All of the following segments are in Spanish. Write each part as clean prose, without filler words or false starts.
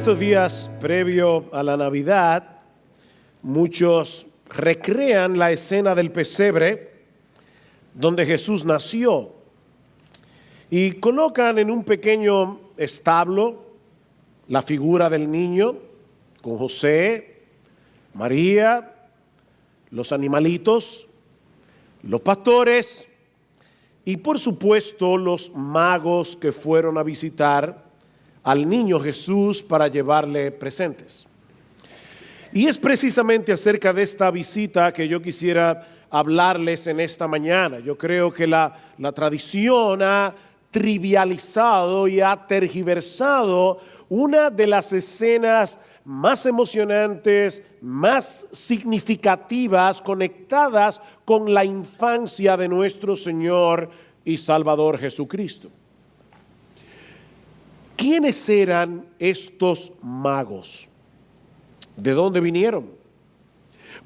En estos días previo a la Navidad, muchos recrean la escena del pesebre donde Jesús nació y colocan en un pequeño establo la figura del niño con José, María, los animalitos, los pastores y por supuesto los magos que fueron a visitar al niño Jesús para llevarle presentes. Y es precisamente acerca de esta visita que yo quisiera hablarles en esta mañana. Yo creo que la tradición ha trivializado y ha tergiversado una de las escenas más emocionantes, más significativas, conectadas con la infancia de nuestro Señor y Salvador Jesucristo. ¿Quiénes eran estos magos? ¿De dónde vinieron?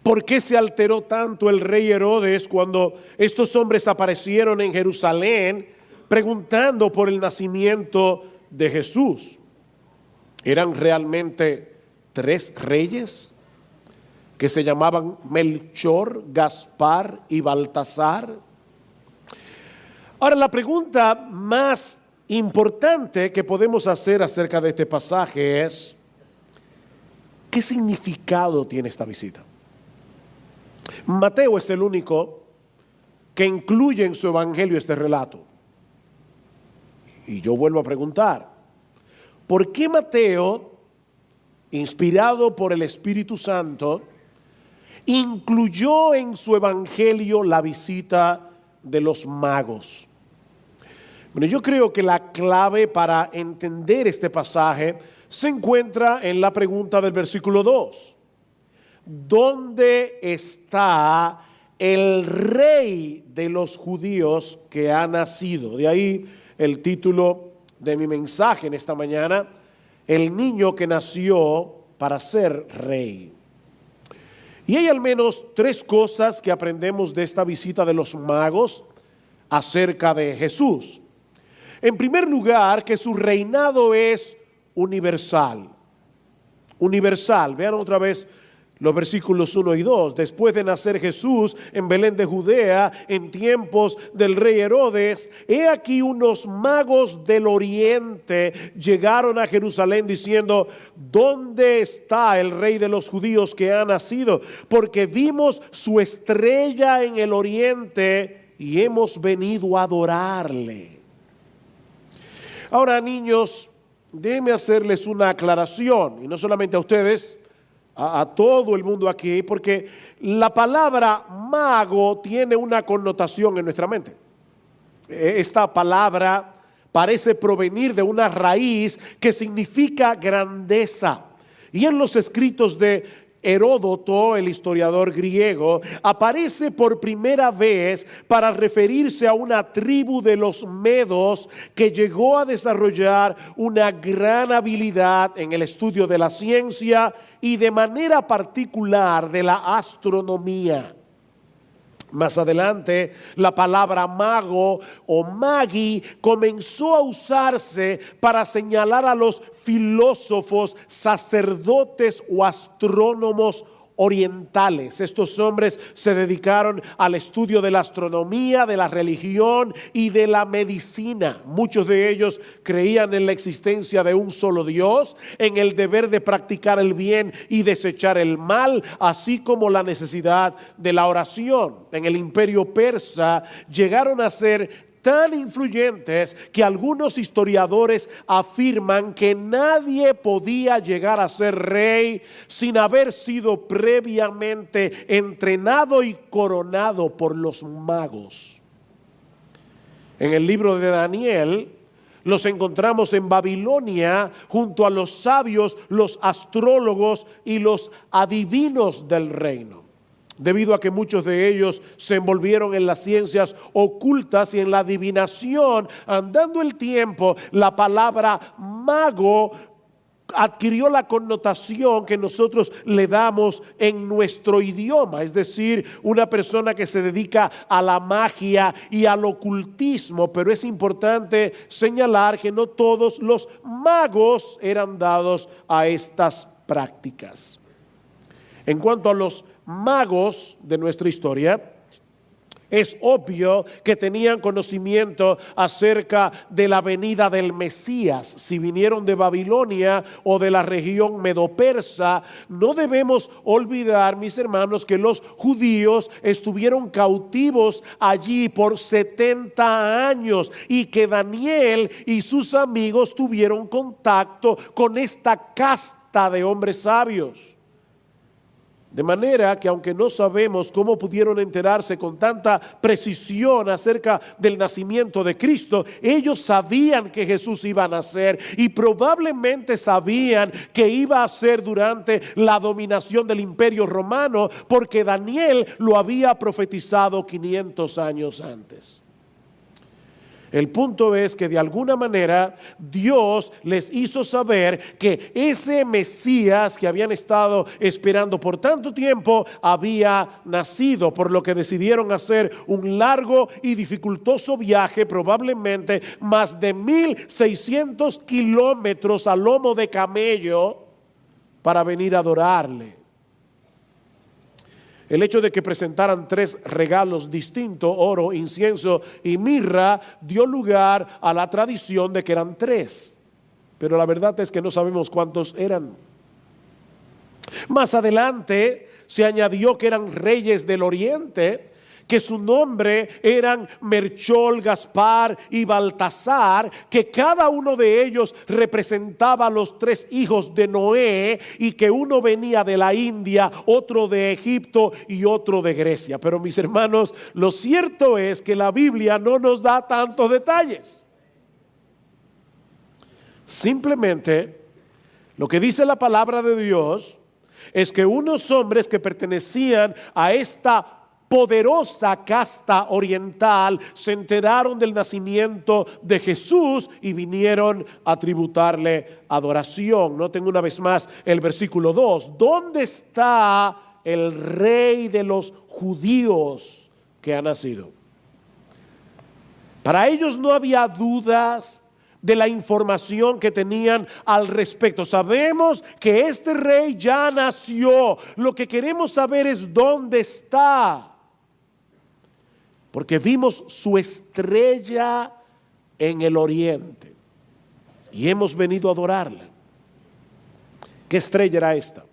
¿Por qué se alteró tanto el rey Herodes cuando estos hombres aparecieron en Jerusalén preguntando por el nacimiento de Jesús? ¿Eran realmente 3 reyes que se llamaban Melchor, Gaspar y Baltasar? Ahora, la pregunta más importante que podemos hacer acerca de este pasaje es: ¿qué significado tiene esta visita? Mateo es el único que incluye en su evangelio este relato. Y yo vuelvo a preguntar, ¿por qué Mateo, inspirado por el Espíritu Santo, incluyó en su evangelio la visita de los magos? Bueno, yo creo que la clave para entender este pasaje se encuentra en la pregunta del versículo 2. ¿Dónde está el rey de los judíos que ha nacido? De ahí el título de mi mensaje en esta mañana: el niño que nació para ser rey. Y hay al menos 3 cosas que aprendemos de esta visita de los magos acerca de Jesús. En primer lugar, que su reinado es universal. Universal. Vean otra vez los versículos 1 y 2. Después de nacer Jesús en Belén de Judea, en tiempos del rey Herodes, he aquí unos magos del oriente llegaron a Jerusalén diciendo: ¿dónde está el rey de los judíos que ha nacido? Porque vimos su estrella en el oriente y hemos venido a adorarle. Ahora, niños, déjenme hacerles una aclaración, y no solamente a ustedes, a todo el mundo aquí, porque la palabra mago tiene una connotación en nuestra mente. Esta palabra parece provenir de una raíz que significa grandeza. Y en los escritos de Heródoto, el historiador griego, aparece por primera vez para referirse a una tribu de los medos que llegó a desarrollar una gran habilidad en el estudio de la ciencia y de manera particular de la astronomía. Más adelante, la palabra mago o magi comenzó a usarse para señalar a los filósofos, sacerdotes o astrónomos orientales. Estos hombres se dedicaron al estudio de la astronomía, de la religión y de la medicina. Muchos de ellos creían en la existencia de un solo Dios, en el deber de practicar el bien y desechar el mal, así como la necesidad de la oración. En el imperio persa llegaron a ser tan influyentes que algunos historiadores afirman que nadie podía llegar a ser rey sin haber sido previamente entrenado y coronado por los magos. En el libro de Daniel los encontramos en Babilonia junto a los sabios, los astrólogos y los adivinos del reino. Debido a que muchos de ellos se envolvieron en las ciencias ocultas y en la adivinación, andando el tiempo, la palabra mago adquirió la connotación que nosotros le damos en nuestro idioma, es decir, una persona que se dedica a la magia y al ocultismo, pero es importante señalar que no todos los magos eran dados a estas prácticas. En cuanto a los magos de nuestra historia, es obvio que tenían conocimiento acerca de la venida del Mesías. Si vinieron de Babilonia o de la región medo-persa, no debemos olvidar, mis hermanos, que los judíos estuvieron cautivos allí por 70 años y que Daniel y sus amigos tuvieron contacto con esta casta de hombres sabios. De manera que aunque no sabemos cómo pudieron enterarse con tanta precisión acerca del nacimiento de Cristo, ellos sabían que Jesús iba a nacer y probablemente sabían que iba a ser durante la dominación del Imperio Romano, porque Daniel lo había profetizado 500 años antes. El punto es que de alguna manera Dios les hizo saber que ese Mesías que habían estado esperando por tanto tiempo había nacido, por lo que decidieron hacer un largo y dificultoso viaje, probablemente más de 1,600 kilómetros a lomo de camello, para venir a adorarle. El hecho de que presentaran 3 regalos distintos, oro, incienso y mirra, dio lugar a la tradición de que eran 3. Pero la verdad es que no sabemos cuántos eran. Más adelante se añadió que eran reyes del oriente, que su nombre eran Melchor, Gaspar y Baltasar, que cada uno de ellos representaba a los 3 hijos de Noé y que uno venía de la India, otro de Egipto y otro de Grecia. Pero mis hermanos, lo cierto es que la Biblia no nos da tantos detalles. Simplemente lo que dice la palabra de Dios es que unos hombres que pertenecían a esta poderosa casta oriental se enteraron del nacimiento de Jesús y vinieron a tributarle adoración. Noten una vez más el versículo 2. ¿Dónde está el rey de los judíos que ha nacido? Para ellos no había dudas de la información que tenían al respecto. Sabemos que este rey ya nació. Lo que queremos saber es dónde está. Porque vimos su estrella en el oriente y hemos venido a adorarla. ¿Qué estrella era esta?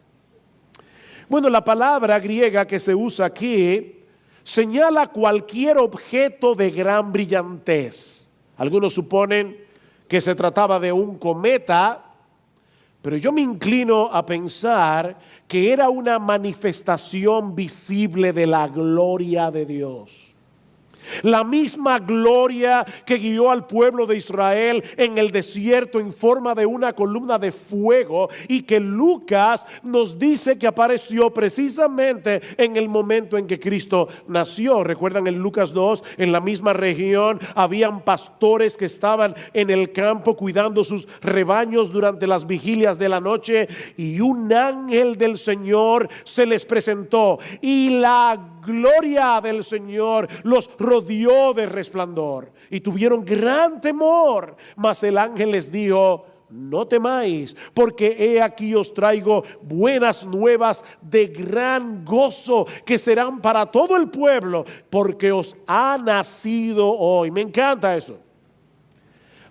Bueno, la palabra griega que se usa aquí señala cualquier objeto de gran brillantez. Algunos suponen que se trataba de un cometa, pero yo me inclino a pensar que era una manifestación visible de la gloria de Dios. La misma gloria que guió al pueblo de Israel en el desierto en forma de una columna de fuego y que Lucas nos dice que apareció precisamente en el momento en que Cristo nació. Recuerdan en Lucas 2, en la misma región habían pastores que estaban en el campo cuidando sus rebaños durante las vigilias de la noche y un ángel del Señor se les presentó y la gloria del Señor los rodeó de resplandor y tuvieron gran temor, mas el ángel les dijo: no temáis, porque he aquí os traigo buenas nuevas de gran gozo que serán para todo el pueblo, porque os ha nacido hoy. Me encanta eso.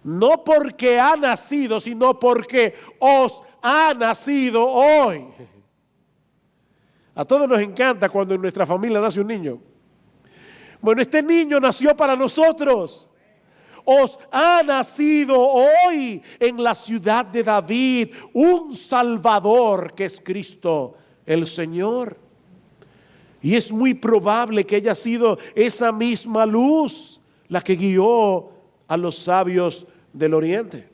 No porque ha nacido, sino porque os ha nacido hoy. A todos nos encanta cuando en nuestra familia nace un niño. Bueno, este niño nació para nosotros. Os ha nacido hoy en la ciudad de David un Salvador, que es Cristo el Señor. Y es muy probable que haya sido esa misma luz la que guió a los sabios del oriente.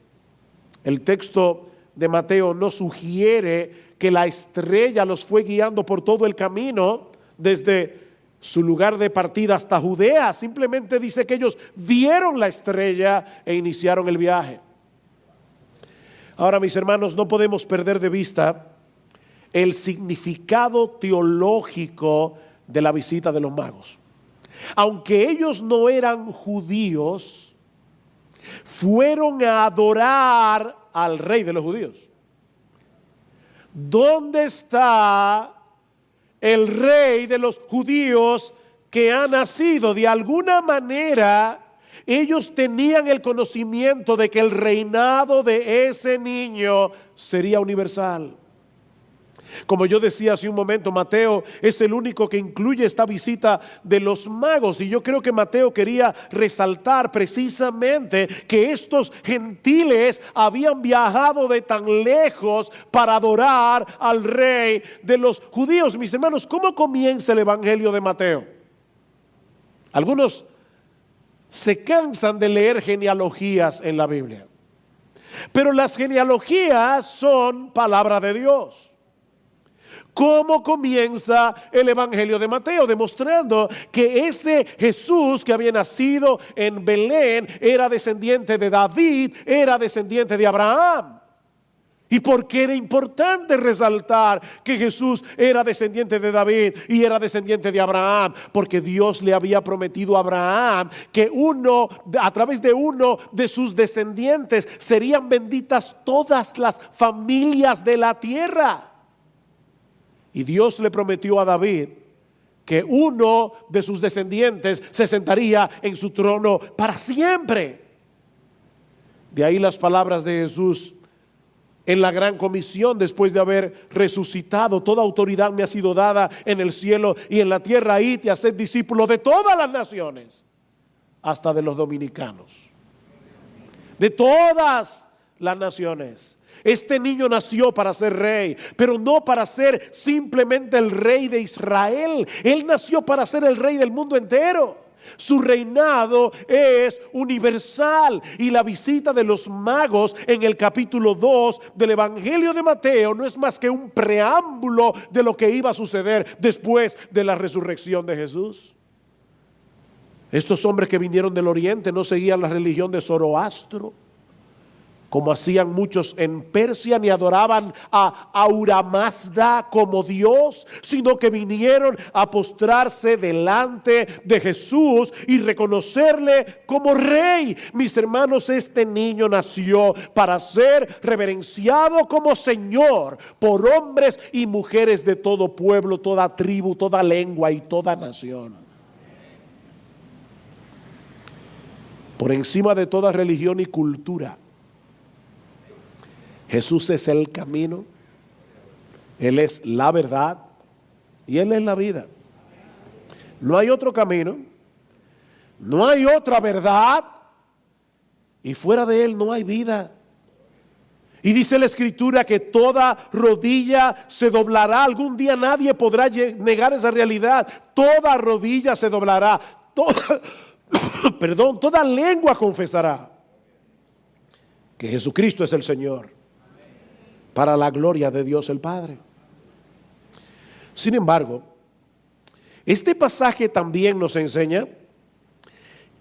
El texto de Mateo no sugiere que la estrella los fue guiando por todo el camino desde su lugar de partida hasta Judea. Simplemente dice que ellos vieron la estrella e iniciaron el viaje. Ahora, mis hermanos, no podemos perder de vista el significado teológico de la visita de los magos. Aunque ellos no eran judíos, fueron a adorar al rey de los judíos. ¿Dónde está el rey de los judíos que ha nacido? De alguna manera, ellos tenían el conocimiento de que el reinado de ese niño sería universal. Como yo decía hace un momento, Mateo es el único que incluye esta visita de los magos, y yo creo que Mateo quería resaltar precisamente que estos gentiles habían viajado de tan lejos para adorar al rey de los judíos. Mis hermanos, ¿cómo comienza el evangelio de Mateo? Algunos se cansan de leer genealogías en la Biblia, pero las genealogías son palabra de Dios. ¿Cómo comienza el evangelio de Mateo? Demostrando que ese Jesús que había nacido en Belén era descendiente de David, era descendiente de Abraham. ¿Y por qué era importante resaltar que Jesús era descendiente de David y era descendiente de Abraham? Porque Dios le había prometido a Abraham que a través de uno de sus descendientes serían benditas todas las familias de la tierra. Y Dios le prometió a David que uno de sus descendientes se sentaría en su trono para siempre. De ahí las palabras de Jesús en la gran comisión después de haber resucitado: toda autoridad me ha sido dada en el cielo y en la tierra. Id y haced discípulos de todas las naciones, hasta de los dominicanos, de todas las naciones. Este niño nació para ser rey, pero no para ser simplemente el rey de Israel. Él nació para ser el rey del mundo entero. Su reinado es universal, y la visita de los magos en el capítulo 2 del Evangelio de Mateo no es más que un preámbulo de lo que iba a suceder después de la resurrección de Jesús. Estos hombres que vinieron del oriente no seguían la religión de Zoroastro, como hacían muchos en Persia, ni adoraban a Ahura Mazda como Dios, sino que vinieron a postrarse delante de Jesús y reconocerle como rey. Mis hermanos, este niño nació para ser reverenciado como Señor por hombres y mujeres de todo pueblo, toda tribu, toda lengua y toda nación. Por encima de toda religión y cultura, Jesús es el camino, Él es la verdad y Él es la vida. No hay otro camino, no hay otra verdad, y fuera de Él no hay vida. Y dice la Escritura que toda rodilla se doblará. Algún día nadie podrá negar esa realidad. Toda rodilla se doblará, toda lengua confesará que Jesucristo es el Señor, para la gloria de Dios el Padre. Sin embargo, este pasaje también nos enseña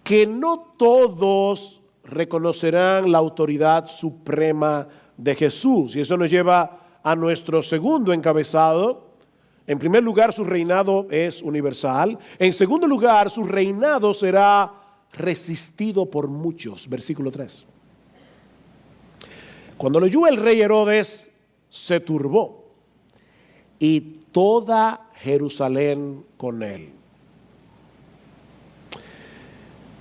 que no todos reconocerán la autoridad suprema de Jesús, y eso nos lleva a nuestro segundo encabezado. En primer lugar, su reinado es universal. En segundo lugar, su reinado será resistido por muchos. Versículo 3. Cuando lo oyó el rey Herodes, se turbó, y toda Jerusalén con él.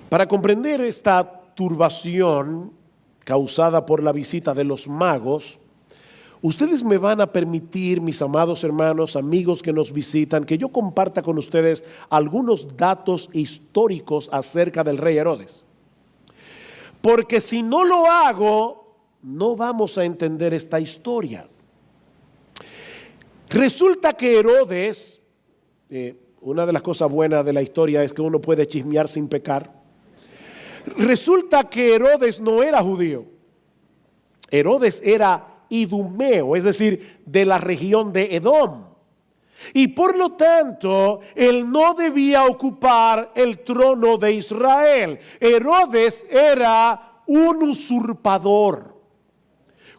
Para comprender esta turbación causada por la visita de los magos, ustedes me van a permitir, mis amados hermanos, amigos que nos visitan, que yo comparta con ustedes algunos datos históricos acerca del rey Herodes. Porque si no lo hago, no vamos a entender esta historia. Resulta que Herodes, una de las cosas buenas de la historia es que uno puede chismear sin pecar. Resulta que Herodes no era judío. Herodes era idumeo, es decir, de la región de Edom. Y por lo tanto, él no debía ocupar el trono de Israel. Herodes era un usurpador.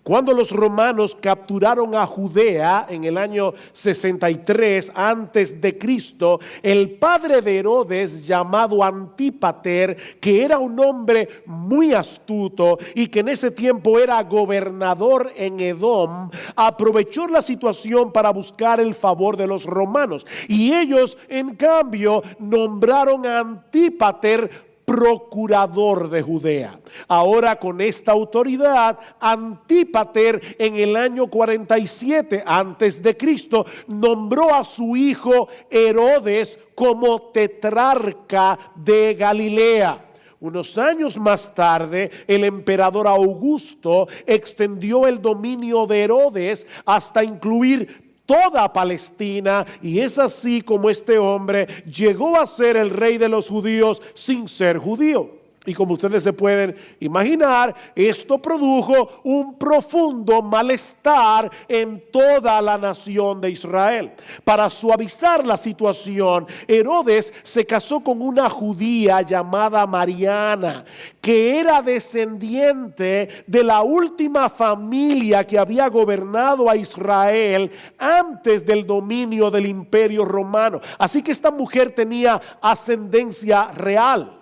Cuando los romanos capturaron a Judea en el año 63 antes de Cristo, el padre de Herodes, llamado Antípater, que era un hombre muy astuto y que en ese tiempo era gobernador en Edom, aprovechó la situación para buscar el favor de los romanos. Y ellos, en cambio, nombraron a Antípater procurador de Judea. Ahora, con esta autoridad, Antípater en el año 47 antes de Cristo nombró a su hijo Herodes como tetrarca de Galilea. Unos años más tarde, el emperador Augusto extendió el dominio de Herodes hasta incluir toda Palestina, y es así como este hombre llegó a ser el rey de los judíos sin ser judío. Y como ustedes se pueden imaginar, esto produjo un profundo malestar en toda la nación de Israel. Para suavizar la situación, Herodes se casó con una judía llamada Mariana, que era descendiente de la última familia que había gobernado a Israel antes del dominio del Imperio Romano. Así que esta mujer tenía ascendencia real.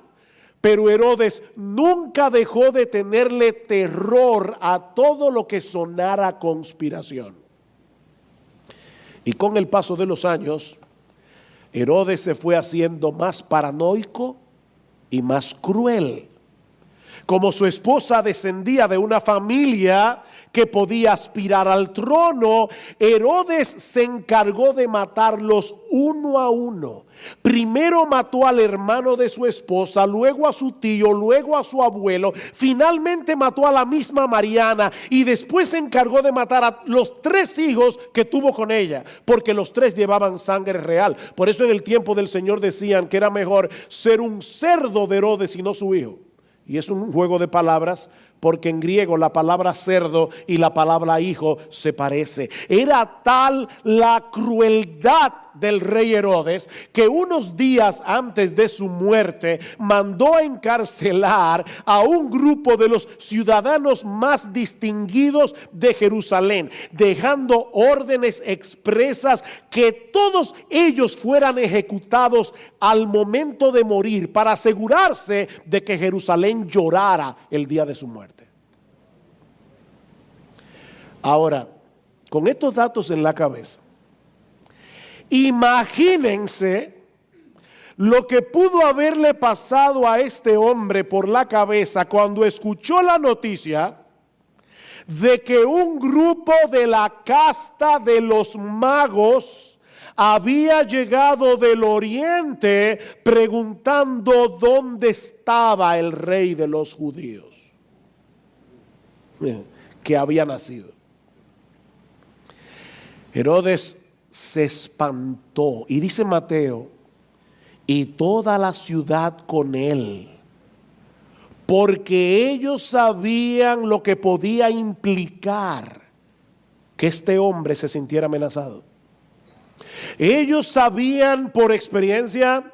Pero Herodes nunca dejó de tenerle terror a todo lo que sonara conspiración. Y con el paso de los años, Herodes se fue haciendo más paranoico y más cruel. Como su esposa descendía de una familia que podía aspirar al trono, Herodes se encargó de matarlos uno a uno. Primero mató al hermano de su esposa, luego a su tío, luego a su abuelo, finalmente mató a la misma Mariana y después se encargó de matar a los 3 hijos que tuvo con ella, porque los 3 llevaban sangre real. Por eso en el tiempo del Señor decían que era mejor ser un cerdo de Herodes y no su hijo. Y es un juego de palabras, porque en griego la palabra cerdo y la palabra hijo se parece. Era tal la crueldad del rey Herodes que unos días antes de su muerte mandó a encarcelar a un grupo de los ciudadanos más distinguidos de Jerusalén, dejando órdenes expresas que todos ellos fueran ejecutados al momento de morir, para asegurarse de que Jerusalén llorara el día de su muerte. Ahora, con estos datos en la cabeza, imagínense lo que pudo haberle pasado a este hombre por la cabeza cuando escuchó la noticia de que un grupo de la casta de los magos había llegado del oriente preguntando dónde estaba el rey de los judíos que había nacido. Herodes se espantó, y dice Mateo, y toda la ciudad con él, porque ellos sabían lo que podía implicar que este hombre se sintiera amenazado. Ellos sabían por experiencia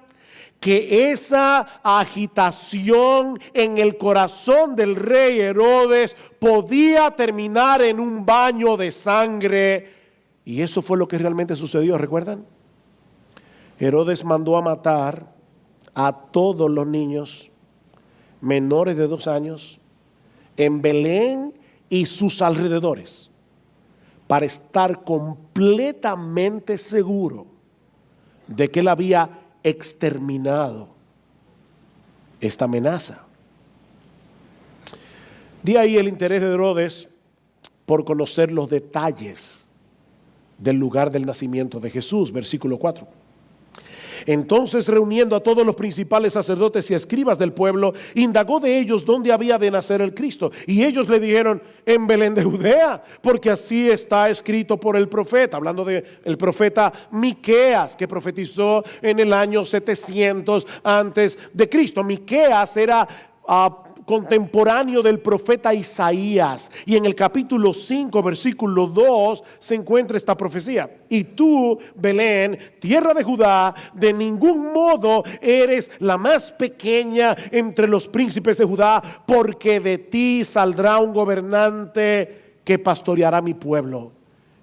que esa agitación en el corazón del rey Herodes podía terminar en un baño de sangre. Y eso fue lo que realmente sucedió, ¿recuerdan? Herodes mandó a matar a todos los niños menores de 2 años en Belén y sus alrededores, para estar completamente seguro de que él había exterminado esta amenaza. De ahí el interés de Herodes por conocer los detalles del lugar del nacimiento de Jesús, versículo 4. Entonces, reuniendo a todos los principales sacerdotes y escribas del pueblo, indagó de ellos dónde había de nacer el Cristo. Y ellos le dijeron: en Belén de Judea, porque así está escrito por el profeta, hablando del profeta Miqueas, que profetizó en el año 700 antes de Cristo. Miqueas era contemporáneo del profeta Isaías, y en el capítulo 5 versículo 2 se encuentra esta profecía: y tú, Belén, tierra de Judá, de ningún modo eres la más pequeña entre los príncipes de Judá, porque de ti saldrá un gobernante que pastoreará mi pueblo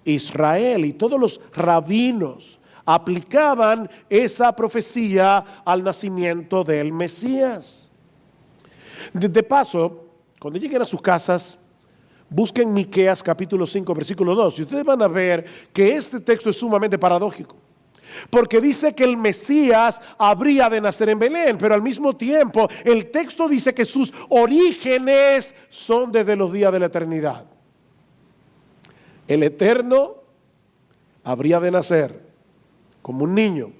Israel. Y todos los rabinos aplicaban esa profecía al nacimiento del Mesías. De paso, cuando lleguen a sus casas, busquen Miqueas capítulo 5 versículo 2 y ustedes van a ver que este texto es sumamente paradójico, porque dice que el Mesías habría de nacer en Belén, pero al mismo tiempo el texto dice que sus orígenes son desde los días de la eternidad. El Eterno habría de nacer como un niño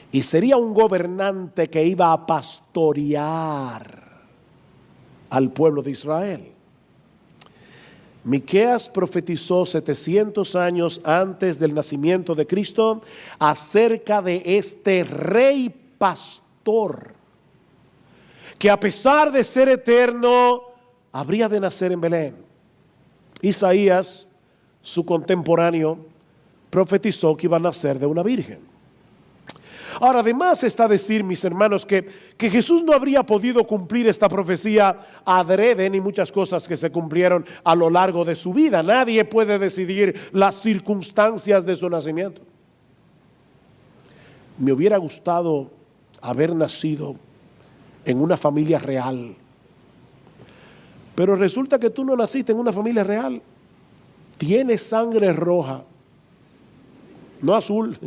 y sería un gobernante que iba a pastorear al pueblo de Israel. Miqueas profetizó 700 años antes del nacimiento de Cristo acerca de este rey pastor que, a pesar de ser eterno, habría de nacer en Belén. Isaías, su contemporáneo, profetizó que iba a nacer de una virgen. Ahora, además está decir, mis hermanos, que Jesús no habría podido cumplir esta profecía adrede, ni muchas cosas que se cumplieron a lo largo de su vida. Nadie puede decidir las circunstancias de su nacimiento. Me hubiera gustado haber nacido en una familia real, pero resulta que tú no naciste en una familia real. Tienes sangre roja, no azul.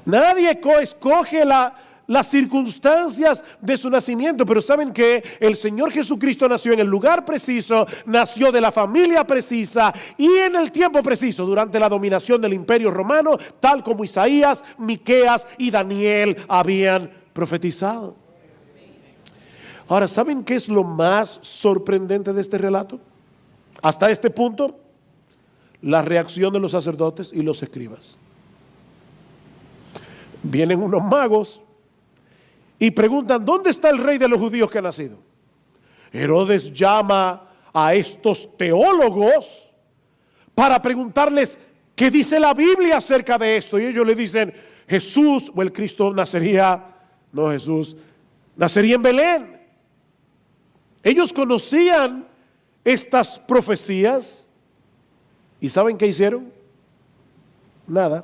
Nadie escoge las circunstancias de su nacimiento, pero saben que el Señor Jesucristo nació en el lugar preciso, nació de la familia precisa y en el tiempo preciso, durante la dominación del Imperio Romano, tal como Isaías, Miqueas y Daniel habían profetizado. Ahora, ¿saben qué es lo más sorprendente de este relato? Hasta este punto, la reacción de los sacerdotes y los escribas. Vienen unos magos y preguntan: ¿dónde está el rey de los judíos que ha nacido? Herodes llama a estos teólogos para preguntarles qué dice la Biblia acerca de esto. Y ellos le dicen: Jesús, o el Cristo nacería en Belén. Ellos conocían estas profecías y ¿saben qué hicieron? Nada.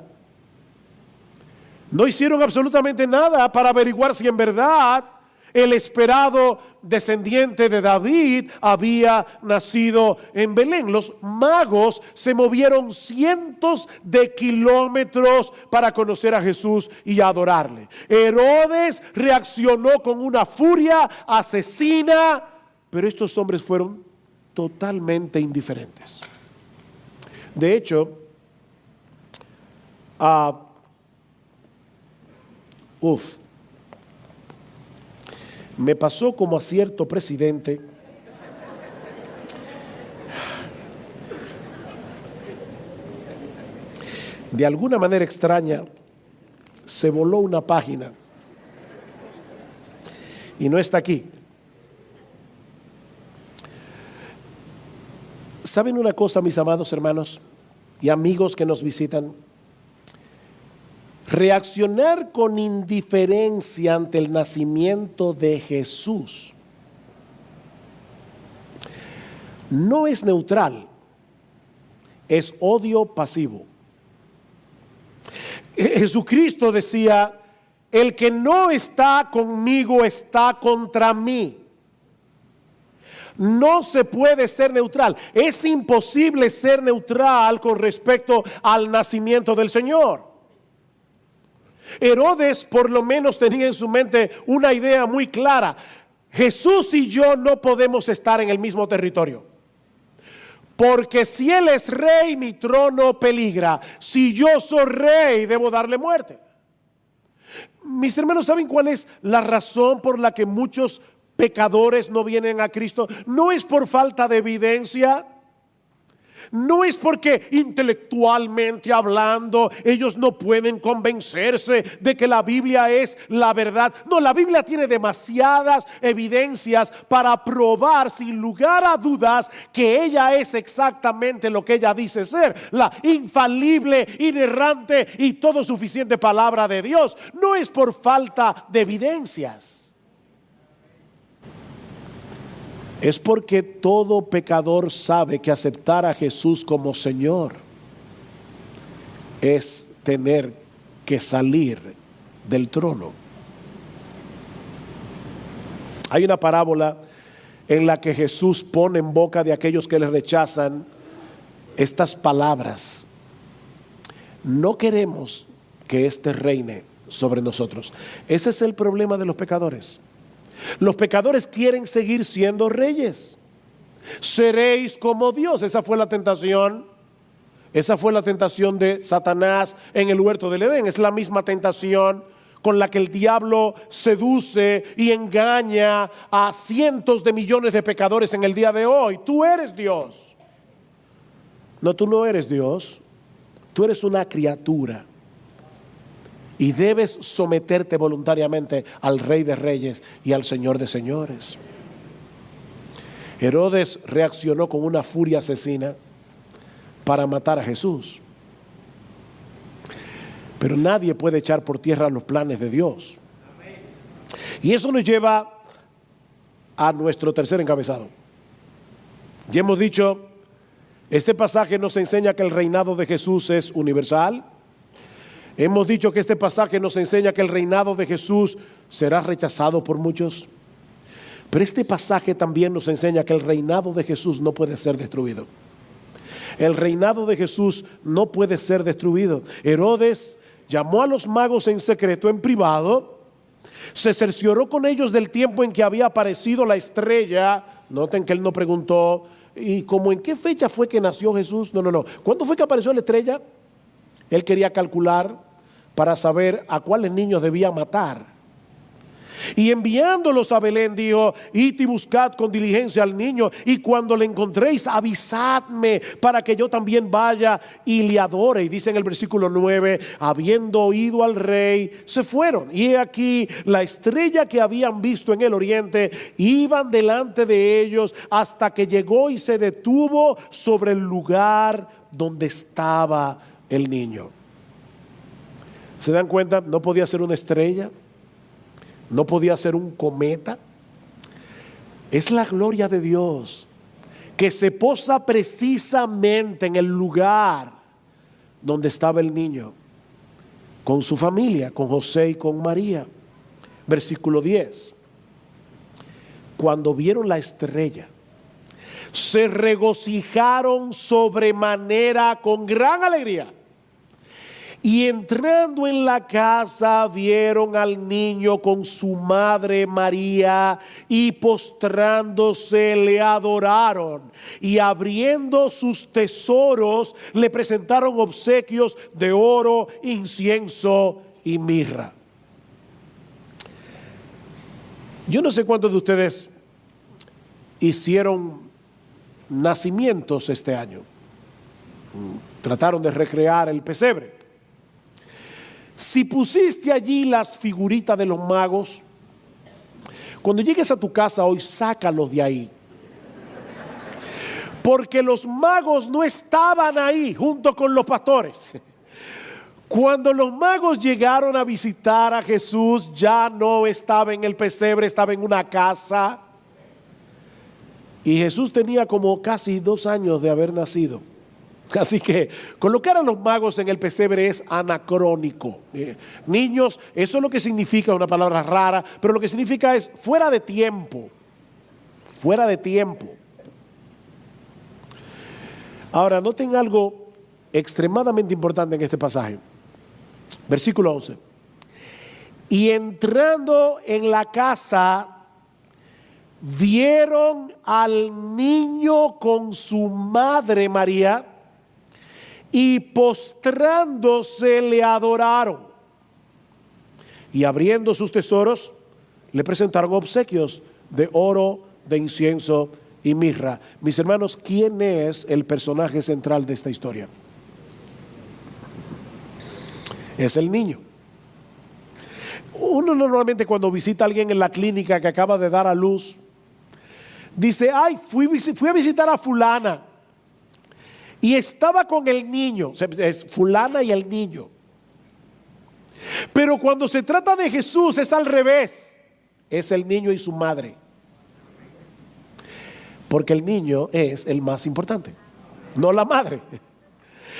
No hicieron absolutamente nada para averiguar si en verdad el esperado descendiente de David había nacido en Belén. Los magos se movieron cientos de kilómetros para conocer a Jesús y adorarle. Herodes reaccionó con una furia asesina, pero estos hombres fueron totalmente indiferentes. De hecho, me pasó como a cierto presidente de alguna manera extraña. Se voló una página y no está aquí. ¿Saben una cosa, mis amados hermanos y amigos que nos visitan? Reaccionar con indiferencia ante el nacimiento de Jesús no es neutral, es odio pasivo. Jesucristo decía: el que no está conmigo está contra mí. No se puede ser neutral. Es imposible ser neutral con respecto al nacimiento del Señor. Herodes por lo menos tenía en su mente una idea muy clara: Jesús y yo no podemos estar en el mismo territorio, porque si Él es rey, mi trono peligra. Si yo soy rey, debo darle muerte. Mis hermanos, ¿saben cuál es la razón por la que muchos pecadores no vienen a Cristo? No es por falta de evidencia. No es porque intelectualmente hablando ellos no pueden convencerse de que la Biblia es la verdad. No, la Biblia tiene demasiadas evidencias para probar sin lugar a dudas que ella es exactamente lo que ella dice ser: la infalible, inerrante y todo suficiente palabra de Dios. No es por falta de evidencias. es porque todo pecador sabe que aceptar a Jesús como Señor es tener que salir del trono. Hay una parábola en la que Jesús pone en boca de aquellos que le rechazan estas palabras: no queremos que éste reine sobre nosotros. Ese es el problema de los pecadores. Los pecadores quieren seguir siendo reyes. Seréis como Dios. Esa fue la tentación. Esa fue la tentación de Satanás en el huerto del Edén. Es la misma tentación con la que el diablo seduce y engaña a cientos de millones de pecadores en el día de hoy. Tú eres Dios. No, tú no eres Dios. Tú eres una criatura. Y debes someterte voluntariamente al Rey de Reyes y al Señor de Señores. Herodes reaccionó con una furia asesina para matar a Jesús. Pero nadie puede echar por tierra los planes de Dios. Y eso nos lleva a nuestro tercer encabezado. Ya hemos dicho, este pasaje nos enseña que el reinado de Jesús es universal. Hemos dicho que este pasaje nos enseña que el reinado de Jesús será rechazado por muchos. Pero este pasaje también nos enseña que el reinado de Jesús no puede ser destruido. El reinado de Jesús no puede ser destruido. Herodes llamó a los magos en secreto, en privado, se cercioró con ellos del tiempo en que había aparecido la estrella. Noten que él no preguntó, ¿y cómo en qué fecha fue que nació Jesús? No. ¿Cuándo fue que apareció la estrella? Él quería calcular para saber a cuáles niños debía matar. Y enviándolos a Belén dijo: id y buscad con diligencia al niño, y cuando le encontréis avisadme para que yo también vaya y le adore. Y dice en el versículo 9: habiendo oído al rey, se fueron. Y he aquí la estrella que habían visto en el oriente, iban delante de ellos hasta que llegó y se detuvo sobre el lugar donde estaba el niño. ¿Se dan cuenta? No podía ser una estrella. No podía ser un cometa. Es la gloria de Dios que se posa precisamente en el lugar donde estaba el niño, con su familia, con José y con María. Versículo 10. Cuando vieron la estrella, se regocijaron sobremanera con gran alegría. Y entrando en la casa vieron al niño con su madre María, y postrándose le adoraron, y abriendo sus tesoros le presentaron obsequios de oro, incienso y mirra. Yo no sé cuántos de ustedes hicieron nacimientos este año. Trataron de recrear el pesebre. Si pusiste allí las figuritas de los magos, cuando llegues a tu casa hoy, sácalos de ahí. Porque los magos no estaban ahí junto con los pastores. Cuando los magos llegaron a visitar a Jesús, ya no estaba en el pesebre, estaba en una casa. Y Jesús tenía como casi 2 años de haber nacido. Así que colocar a los magos en el pesebre es anacrónico. Niños, eso es lo que significa, una palabra rara, pero lo que significa es fuera de tiempo. Fuera de tiempo. Ahora, noten algo extremadamente importante en este pasaje. Versículo 11. Y entrando en la casa, vieron al niño con su madre María, y postrándose le adoraron. Y abriendo sus tesoros, le presentaron obsequios de oro, de incienso y mirra. Mis hermanos, ¿quién es el personaje central de esta historia? Es el niño. Uno normalmente cuando visita a alguien en la clínica que acaba de dar a luz, dice: ay, fui a visitar a fulana y estaba con el niño. Es fulana y el niño. Pero cuando se trata de Jesús es al revés. Es el niño y su madre. porque el niño es el más importante, no la madre.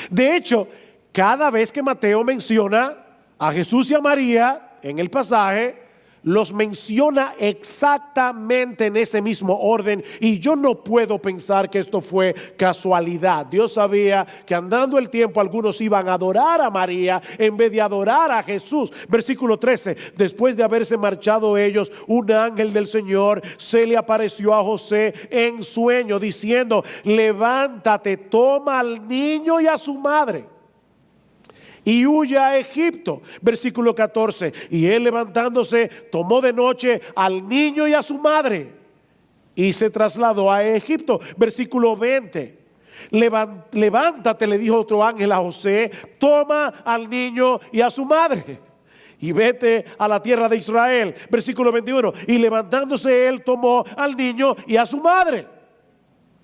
De hecho, cada vez que Mateo menciona a Jesús y a María en el pasaje, los menciona exactamente en ese mismo orden, y yo no puedo pensar que esto fue casualidad. Dios sabía que andando el tiempo algunos iban a adorar a María en vez de adorar a Jesús. Versículo 13: después de haberse marchado ellos, un ángel del Señor se le apareció a José en sueño, diciendo: levántate, toma al niño y a su madre y huye a Egipto. Versículo 14: y él, levantándose, tomó de noche al niño y a su madre y se trasladó a Egipto. Versículo 20: levántate, le dijo otro ángel a José, toma al niño y a su madre y vete a la tierra de Israel. Versículo 21: y levantándose él, tomó al niño y a su madre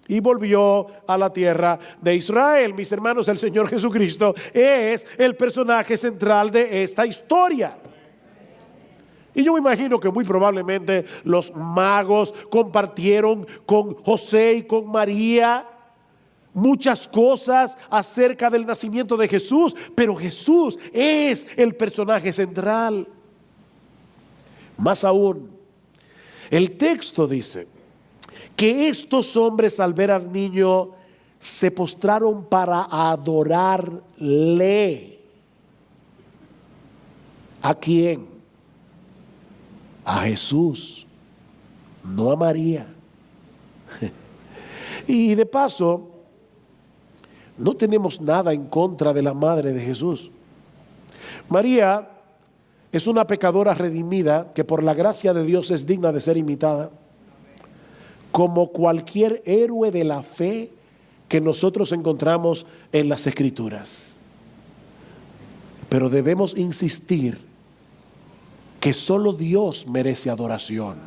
y volvió a la tierra de Israel. Mis hermanos, el Señor Jesucristo es el personaje central de esta historia. Y yo me imagino que muy probablemente los magos compartieron con José y con María muchas cosas acerca del nacimiento de Jesús, pero Jesús es el personaje central. Más aún, el texto dice que estos hombres, al ver al niño, se postraron para adorarle. ¿A quién? A Jesús, no a María. Y de paso, no tenemos nada en contra de la madre de Jesús. María es una pecadora redimida que por la gracia de Dios es digna de ser imitada, como cualquier héroe de la fe que nosotros encontramos en las Escrituras. Pero debemos insistir que solo Dios merece adoración.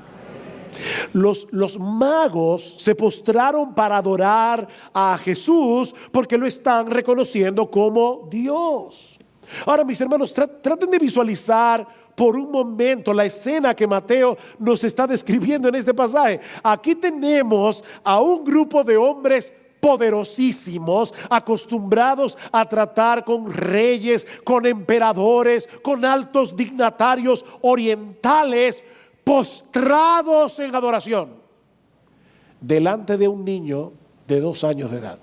Los magos se postraron para adorar a Jesús porque lo están reconociendo como Dios. Ahora, mis hermanos, traten de visualizar por un momento la escena que Mateo nos está describiendo en este pasaje. Aquí tenemos a un grupo de hombres poderosísimos, acostumbrados a tratar con reyes, con emperadores, con altos dignatarios orientales, postrados en adoración delante de un niño de 2 años de edad,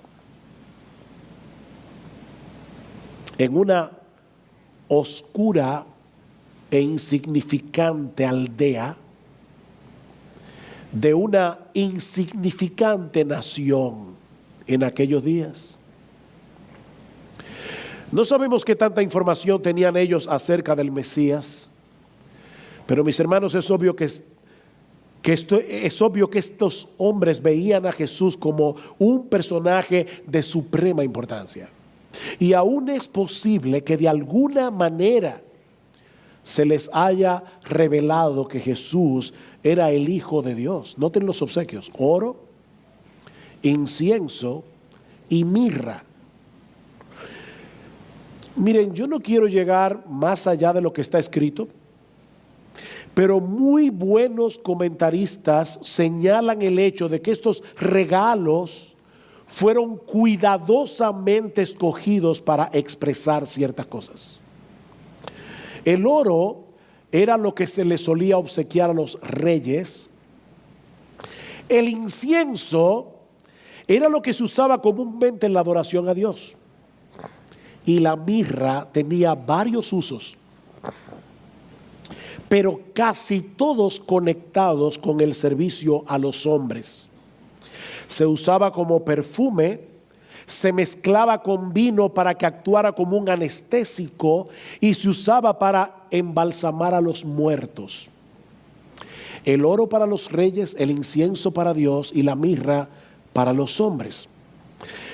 en una oscura e insignificante aldea de una insignificante nación en aquellos días. No sabemos qué tanta información tenían ellos acerca del Mesías, pero mis hermanos, es obvio que estos hombres veían a Jesús como un personaje de suprema importancia. Y aún es posible que de alguna manera se les haya revelado que Jesús era el Hijo de Dios. Noten los obsequios: oro, incienso y mirra. Miren, yo no quiero llegar más allá de lo que está escrito, pero muy buenos comentaristas señalan el hecho de que estos regalos fueron cuidadosamente escogidos para expresar ciertas cosas. El oro era lo que se le solía obsequiar a los reyes. El incienso era lo que se usaba comúnmente en la adoración a Dios. Y la mirra tenía varios usos, pero casi todos conectados con el servicio a los hombres. Se usaba como perfume, se mezclaba con vino para que actuara como un anestésico y se usaba para embalsamar a los muertos. El oro para los reyes, el incienso para Dios y la mirra para los hombres.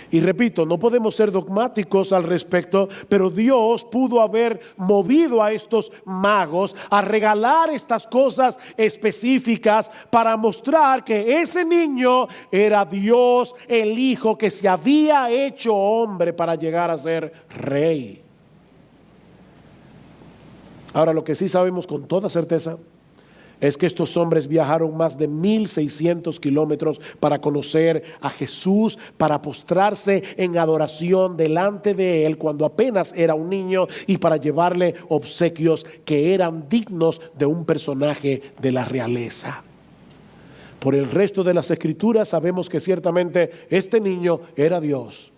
Y repito, no podemos ser dogmáticos al respecto, pero Dios pudo haber movido a estos magos a regalar estas cosas específicas para mostrar que ese niño era Dios, el Hijo que se había hecho hombre para llegar a ser rey. Ahora, lo que sí sabemos con toda certeza es que estos hombres viajaron más de 1,600 kilómetros para conocer a Jesús, para postrarse en adoración delante de Él cuando apenas era un niño y para llevarle obsequios que eran dignos de un personaje de la realeza. Por el resto de las Escrituras sabemos que ciertamente este niño era Dios,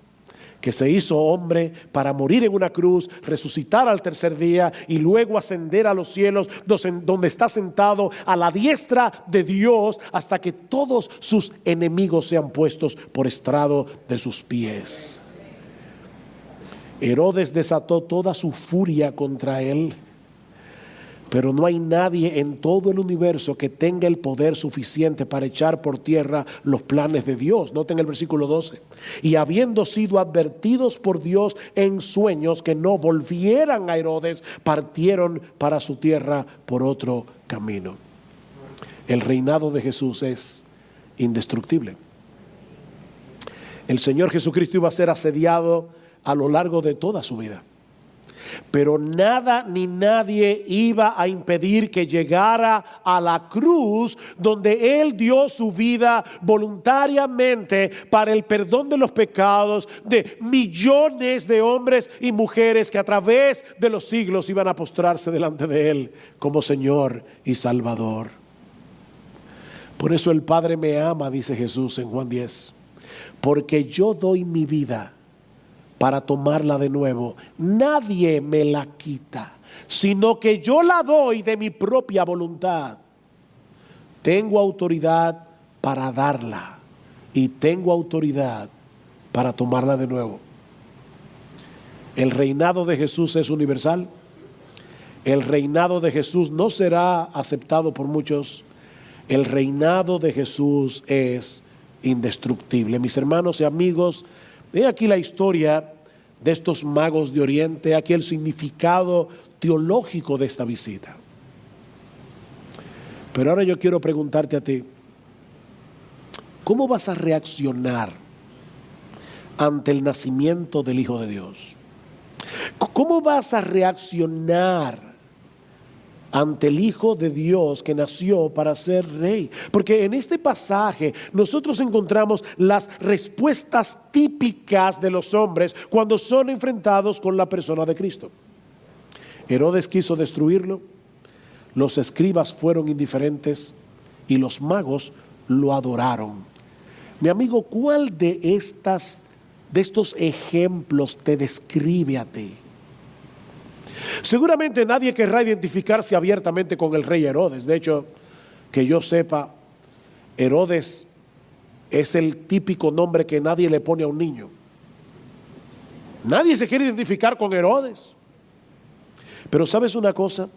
que se hizo hombre para morir en una cruz, resucitar al tercer día y luego ascender a los cielos, donde está sentado a la diestra de Dios hasta que todos sus enemigos sean puestos por estrado de sus pies. Herodes desató toda su furia contra él, pero no hay nadie en todo el universo que tenga el poder suficiente para echar por tierra los planes de Dios. Noten el versículo 12. Y habiendo sido advertidos por Dios en sueños que no volvieran a Herodes, partieron para su tierra por otro camino. El reinado de Jesús es indestructible. El Señor Jesucristo iba a ser asediado a lo largo de toda su vida, pero nada ni nadie iba a impedir que llegara a la cruz, donde Él dio su vida voluntariamente para el perdón de los pecados de millones de hombres y mujeres que a través de los siglos iban a postrarse delante de Él como Señor y Salvador. Por eso el Padre me ama, dice Jesús en Juan 10, porque yo doy mi vida para tomarla de nuevo. Nadie me la quita, sino que yo la doy de mi propia voluntad. Tengo autoridad para darla y tengo autoridad para tomarla de nuevo. El reinado de Jesús es universal. El reinado de Jesús no será aceptado por muchos. El reinado de Jesús es indestructible. Mis hermanos y amigos, he aquí la historia de estos magos de Oriente, aquí el significado teológico de esta visita. Pero ahora yo quiero preguntarte a ti, ¿cómo vas a reaccionar ante el nacimiento del Hijo de Dios? ¿Cómo vas a reaccionar ante el Hijo de Dios que nació para ser rey? Porque en este pasaje nosotros encontramos las respuestas típicas de los hombres cuando son enfrentados con la persona de Cristo. Herodes quiso destruirlo, los escribas fueron indiferentes y los magos lo adoraron. Mi amigo, ¿cuál de estos ejemplos te describe a ti? Seguramente nadie querrá identificarse abiertamente con el rey Herodes. De hecho, que yo sepa, Herodes es el típico nombre que nadie le pone a un niño. Nadie se quiere identificar con Herodes. Pero ¿sabes una cosa?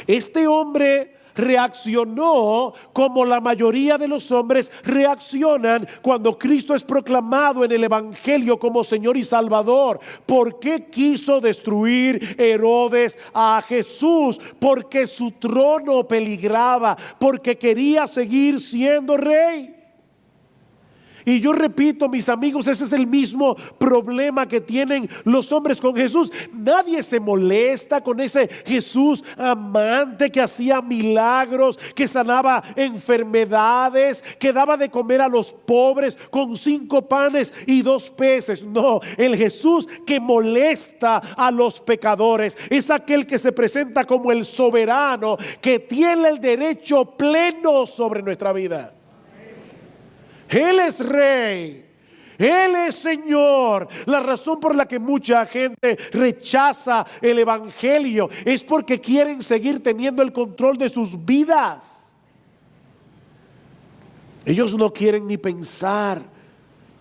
Este hombre reaccionó como la mayoría de los hombres reaccionan cuando Cristo es proclamado en el Evangelio como Señor y Salvador. ¿Por qué quiso destruir Herodes a Jesús? Porque su trono peligraba, porque quería seguir siendo rey. Y yo repito, mis amigos, ese es el mismo problema que tienen los hombres con Jesús. Nadie se molesta con ese Jesús amante que hacía milagros, que sanaba enfermedades, que daba de comer a los pobres con 5 panes y 2 peces. No, el Jesús que molesta a los pecadores es aquel que se presenta como el soberano, que tiene el derecho pleno sobre nuestra vida. Él es rey, Él es Señor. La razón por la que mucha gente rechaza el Evangelio es porque quieren seguir teniendo el control de sus vidas. Ellos no quieren ni pensar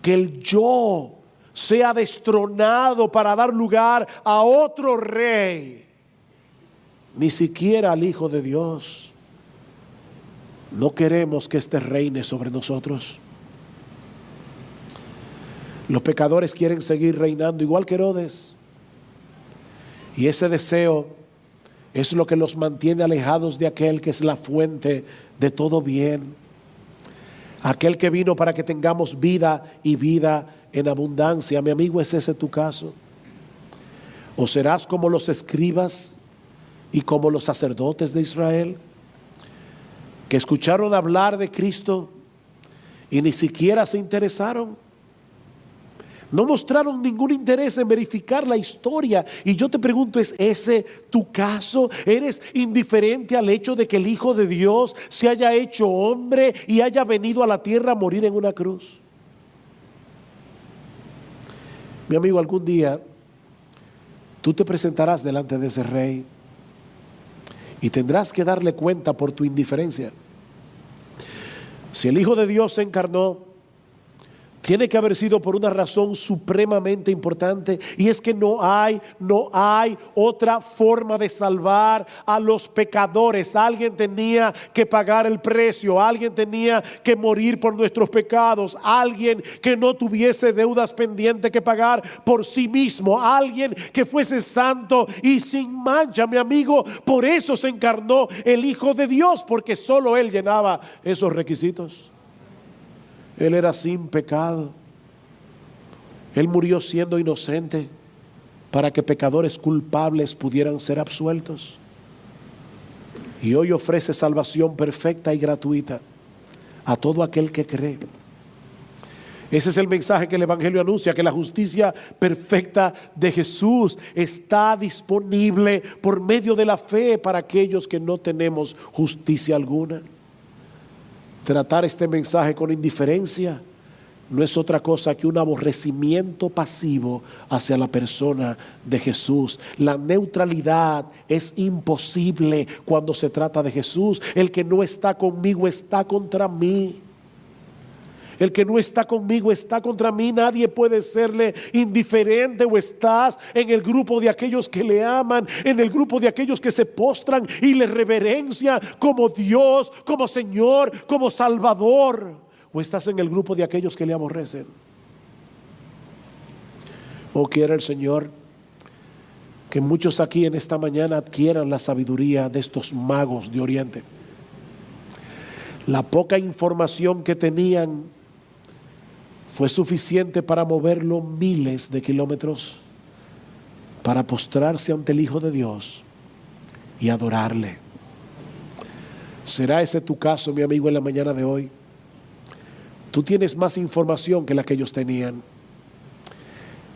que el yo sea destronado para dar lugar a otro rey, ni siquiera al Hijo de Dios. No queremos que éste reine sobre nosotros. Los pecadores quieren seguir reinando igual que Herodes. Y ese deseo es lo que los mantiene alejados de aquel que es la fuente de todo bien. Aquel que vino para que tengamos vida y vida en abundancia. Mi amigo, ¿es ese tu caso? ¿O serás como los escribas y como los sacerdotes de Israel? que escucharon hablar de Cristo y ni siquiera se interesaron. No mostraron ningún interés en verificar la historia. Y yo te pregunto, ¿es ese tu caso? ¿Eres indiferente al hecho de que el Hijo de Dios se haya hecho hombre y haya venido a la tierra a morir en una cruz? Mi amigo, algún día tú te presentarás delante de ese Rey y tendrás que darle cuenta por tu indiferencia. Si el Hijo de Dios se encarnó, tiene que haber sido por una razón supremamente importante, y es que no hay otra forma de salvar a los pecadores. Alguien tenía que pagar el precio, alguien tenía que morir por nuestros pecados, alguien que no tuviese deudas pendientes que pagar por sí mismo, alguien que fuese santo y sin mancha, mi amigo. Por eso se encarnó el Hijo de Dios, porque solo Él llenaba esos requisitos. Él era sin pecado. Él murió siendo inocente para que pecadores culpables pudieran ser absueltos. Y hoy ofrece salvación perfecta y gratuita a todo aquel que cree. Ese es el mensaje que el Evangelio anuncia, que la justicia perfecta de Jesús está disponible por medio de la fe para aquellos que no tenemos justicia alguna. Tratar este mensaje con indiferencia no es otra cosa que un aborrecimiento pasivo hacia la persona de Jesús. La neutralidad es imposible cuando se trata de Jesús. El que no está conmigo está contra mí. El que no está conmigo está contra mí. Nadie puede serle indiferente. O estás en el grupo de aquellos que le aman, en el grupo de aquellos que se postran y le reverencian como Dios, como Señor, como Salvador, o estás en el grupo de aquellos que le aborrecen. O quiera el Señor que muchos aquí en esta mañana adquieran la sabiduría de estos magos de Oriente. La poca información que tenían fue suficiente para moverlo miles de kilómetros para postrarse ante el Hijo de Dios y adorarle. ¿Será ese tu caso, mi amigo, en la mañana de hoy? Tú tienes más información que la que ellos tenían.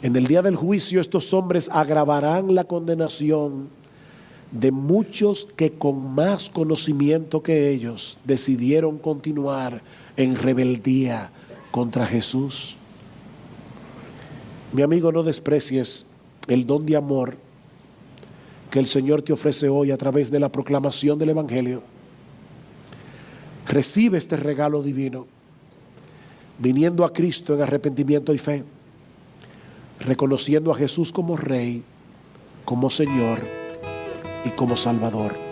En el día del juicio, estos hombres agravarán la condenación de muchos que con más conocimiento que ellos decidieron continuar en rebeldía contra Jesús. Mi amigo, no desprecies el don de amor que el Señor te ofrece hoy a través de la proclamación del Evangelio. Recibe este regalo divino, viniendo a Cristo en arrepentimiento y fe, reconociendo a Jesús como Rey, como Señor y como Salvador.